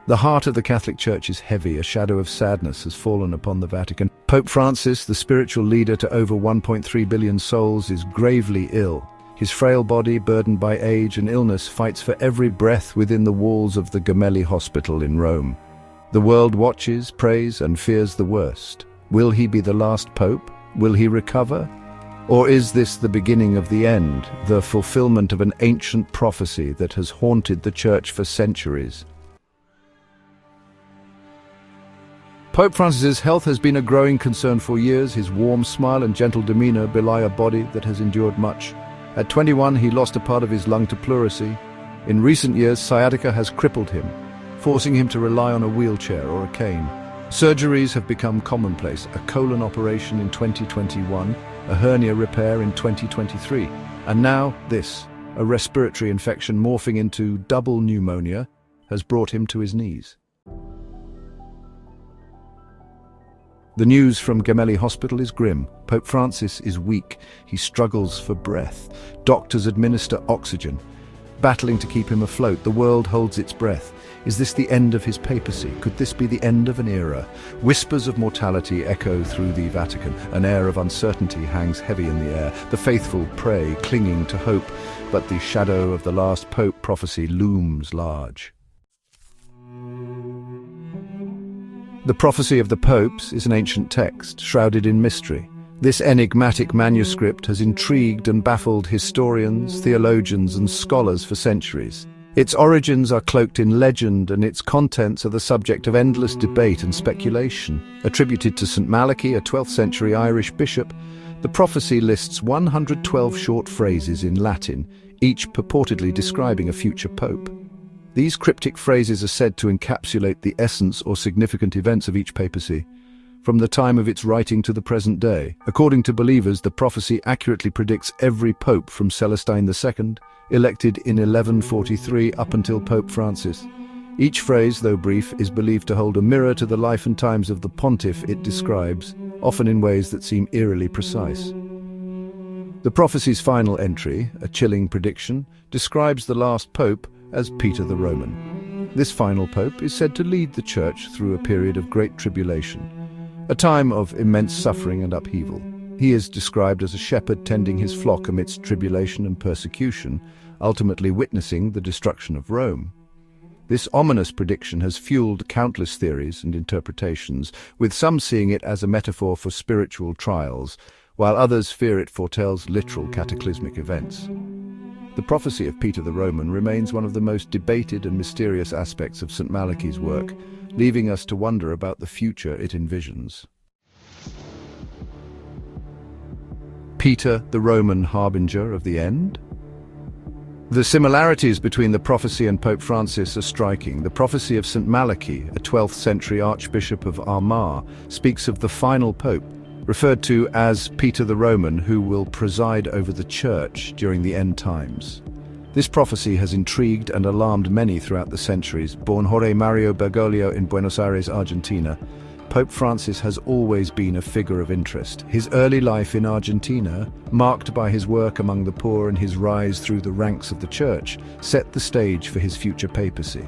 The heart of the Catholic Church is heavy. A shadow of sadness has fallen upon the Vatican. Pope Francis, the spiritual leader to over 1.3 billion souls, is gravely ill. His frail body, burdened by age and illness, fights for every breath within the walls of the Gemelli Hospital in Rome. The world watches, prays, and fears the worst. Will he be the last pope? Will he recover? Or is this the beginning of the end, the fulfillment of an ancient prophecy that has haunted the Church for centuries? Pope Francis's health has been a growing concern for years. His warm smile and gentle demeanor belie a body that has endured much. At 21, he lost a part of his lung to pleurisy. In recent years, sciatica has crippled him, forcing him to rely on a wheelchair or a cane. Surgeries have become commonplace: a colon operation in 2021, a hernia repair in 2023, and now this, a respiratory infection morphing into double pneumonia, has brought him to his knees. The news from Gemelli Hospital is grim. Pope Francis is weak. He struggles for breath. Doctors administer oxygen, battling to keep him afloat. The world holds its breath. Is this the end of his papacy? Could this be the end of an era? Whispers of mortality echo through the Vatican. An air of uncertainty hangs heavy in the air. The faithful pray, clinging to hope, but the shadow of the last pope prophecy looms large. The prophecy of the popes is an ancient text, shrouded in mystery. This enigmatic manuscript has intrigued and baffled historians, theologians, and scholars for centuries. Its origins are cloaked in legend, and its contents are the subject of endless debate and speculation. Attributed to St. Malachy, a 12th century Irish bishop, the prophecy lists 112 short phrases in Latin, each purportedly describing a future pope. These cryptic phrases are said to encapsulate the essence or significant events of each papacy, from the time of its writing to the present day. According to believers, the prophecy accurately predicts every pope from Celestine II, elected in 1143, up until Pope Francis. Each phrase, though brief, is believed to hold a mirror to the life and times of the pontiff it describes, often in ways that seem eerily precise. The prophecy's final entry, a chilling prediction, describes the last pope as Peter the Roman. This final pope is said to lead the Church through a period of great tribulation, a time of immense suffering and upheaval. He is described as a shepherd tending his flock amidst tribulation and persecution, ultimately witnessing the destruction of Rome. This ominous prediction has fueled countless theories and interpretations, with some seeing it as a metaphor for spiritual trials, while others fear it foretells literal cataclysmic events. The prophecy of Peter the Roman remains one of the most debated and mysterious aspects of St. Malachy's work, leaving us to wonder about the future it envisions. Peter the Roman, harbinger of the end? The similarities between the prophecy and Pope Francis are striking. The prophecy of St. Malachy, a 12th century Archbishop of Armagh, speaks of the final pope, referred to as Peter the Roman, who will preside over the Church during the end times. This prophecy has intrigued and alarmed many throughout the centuries. Born Jorge Mario Bergoglio in Buenos Aires, Argentina, Pope Francis has always been a figure of interest. His early life in Argentina, marked by his work among the poor and his rise through the ranks of the Church, set the stage for his future papacy.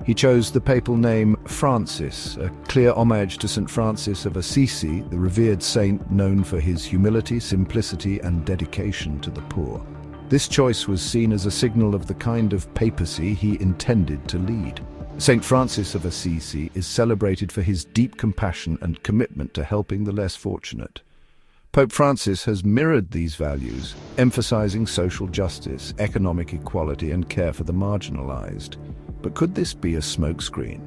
He chose the papal name Francis, a clear homage to St. Francis of Assisi, the revered saint known for his humility, simplicity, and dedication to the poor. This choice was seen as a signal of the kind of papacy he intended to lead. St. Francis of Assisi is celebrated for his deep compassion and commitment to helping the less fortunate. Pope Francis has mirrored these values, emphasizing social justice, economic equality, and care for the marginalized. But could this be a smokescreen,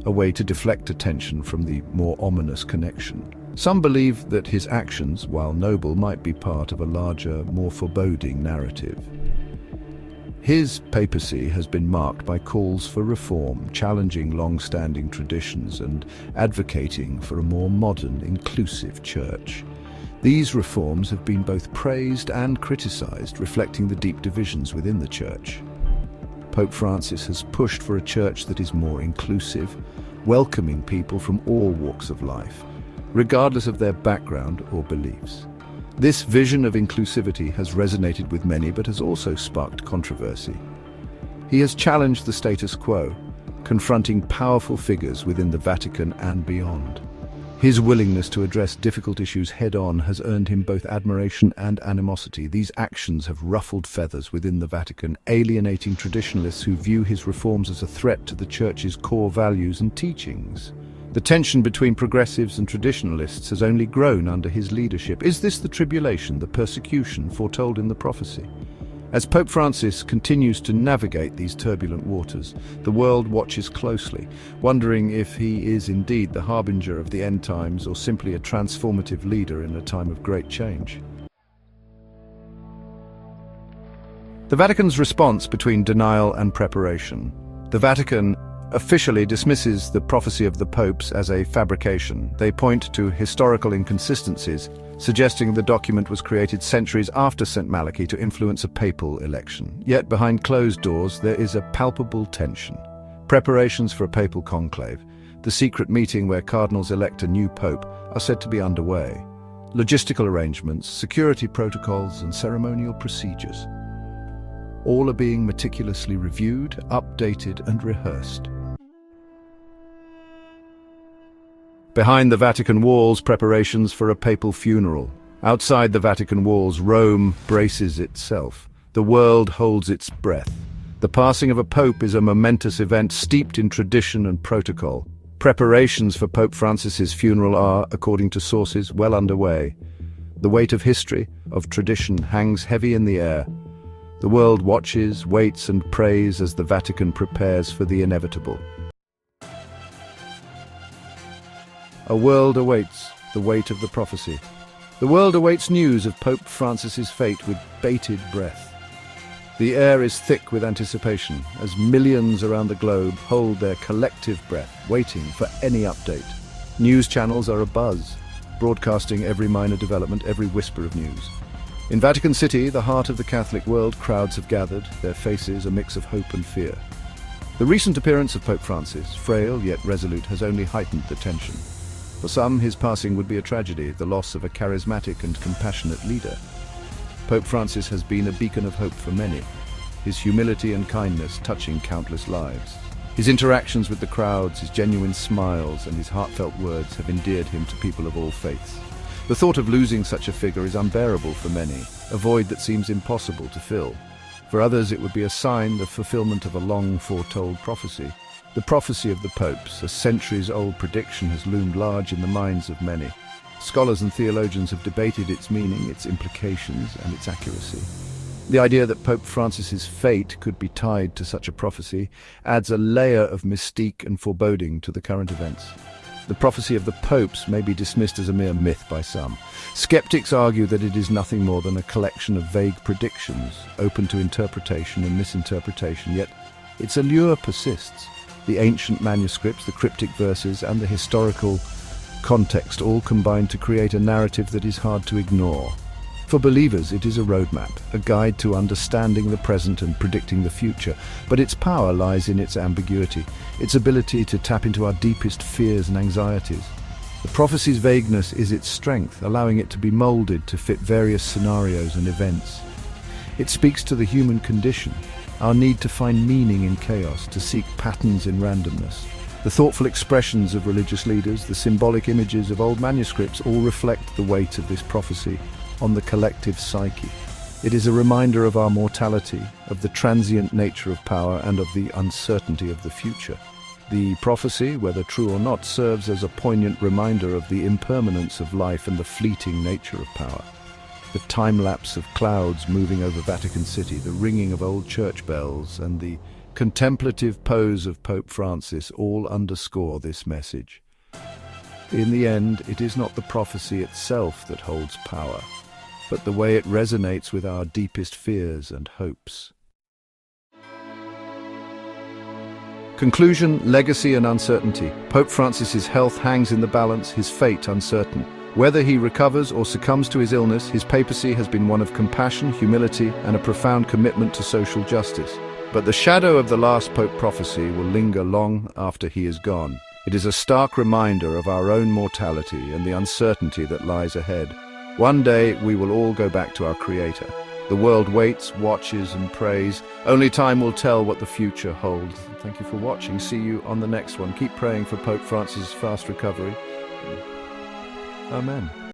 a way to deflect attention from the more ominous connection? Some believe that his actions, while noble, might be part of a larger, more foreboding narrative. His papacy has been marked by calls for reform, challenging long-standing traditions and advocating for a more modern, inclusive church. These reforms have been both praised and criticized, reflecting the deep divisions within the Church. Pope Francis has pushed for a church that is more inclusive, welcoming people from all walks of life, regardless of their background or beliefs. This vision of inclusivity has resonated with many, but has also sparked controversy. He has challenged the status quo, confronting powerful figures within the Vatican and beyond. His willingness to address difficult issues head-on has earned him both admiration and animosity. These actions have ruffled feathers within the Vatican, alienating traditionalists who view his reforms as a threat to the Church's core values and teachings. The tension between progressives and traditionalists has only grown under his leadership. Is this the tribulation, the persecution foretold in the prophecy? As Pope Francis continues to navigate these turbulent waters, the world watches closely, wondering if he is indeed the harbinger of the end times or simply a transformative leader in a time of great change. The Vatican's response between denial and preparation. The Vatican officially dismisses the prophecy of the popes as a fabrication. They point to historical inconsistencies, suggesting the document was created centuries after St. Malachy to influence a papal election. Yet behind closed doors there is a palpable tension. Preparations for a papal conclave, the secret meeting where cardinals elect a new pope, are said to be underway. Logistical arrangements, security protocols and ceremonial procedures. All are being meticulously reviewed, updated and rehearsed. Behind the Vatican walls, preparations for a papal funeral. Outside the Vatican walls, Rome braces itself. The world holds its breath. The passing of a pope is a momentous event steeped in tradition and protocol. Preparations for Pope Francis's funeral are, according to sources, well underway. The weight of history, of tradition, hangs heavy in the air. The world watches, waits and prays as the Vatican prepares for the inevitable. A world awaits the weight of the prophecy. The world awaits news of Pope Francis's fate with bated breath. The air is thick with anticipation as millions around the globe hold their collective breath, waiting for any update. News channels are abuzz, broadcasting every minor development, every whisper of news. In Vatican City, the heart of the Catholic world, crowds have gathered, their faces a mix of hope and fear. The recent appearance of Pope Francis, frail yet resolute, has only heightened the tension. For some, his passing would be a tragedy, the loss of a charismatic and compassionate leader. Pope Francis has been a beacon of hope for many, his humility and kindness touching countless lives. His interactions with the crowds, his genuine smiles and his heartfelt words have endeared him to people of all faiths. The thought of losing such a figure is unbearable for many, a void that seems impossible to fill. For others, it would be a sign, the fulfillment of a long foretold prophecy. The prophecy of the popes, a centuries-old prediction, has loomed large in the minds of many. Scholars and theologians have debated its meaning, its implications, and its accuracy. The idea that Pope Francis's fate could be tied to such a prophecy adds a layer of mystique and foreboding to the current events. The prophecy of the popes may be dismissed as a mere myth by some. Skeptics argue that it is nothing more than a collection of vague predictions, open to interpretation and misinterpretation, yet its allure persists. The ancient manuscripts, the cryptic verses, and the historical context all combine to create a narrative that is hard to ignore. For believers, it is a roadmap, a guide to understanding the present and predicting the future, but its power lies in its ambiguity, its ability to tap into our deepest fears and anxieties. The prophecy's vagueness is its strength, allowing it to be molded to fit various scenarios and events. It speaks to the human condition, our need to find meaning in chaos, to seek patterns in randomness. The thoughtful expressions of religious leaders, the symbolic images of old manuscripts all reflect the weight of this prophecy on the collective psyche. It is a reminder of our mortality, of the transient nature of power, and of the uncertainty of the future. The prophecy, whether true or not, serves as a poignant reminder of the impermanence of life and the fleeting nature of power. The time-lapse of clouds moving over Vatican City, the ringing of old church bells, and the contemplative pose of Pope Francis all underscore this message. In the end, it is not the prophecy itself that holds power, but the way it resonates with our deepest fears and hopes. Conclusion, legacy and uncertainty. Pope Francis's health hangs in the balance, his fate uncertain. Whether he recovers or succumbs to his illness, his papacy has been one of compassion, humility, and a profound commitment to social justice. But the shadow of the last Pope prophecy will linger long after he is gone. It is a stark reminder of our own mortality and the uncertainty that lies ahead. One day we will all go back to our Creator, The world waits, watches and prays. Only time will tell what the future holds. Thank you for watching. See you on the next one. Keep praying for Pope Francis' fast recovery. Amen.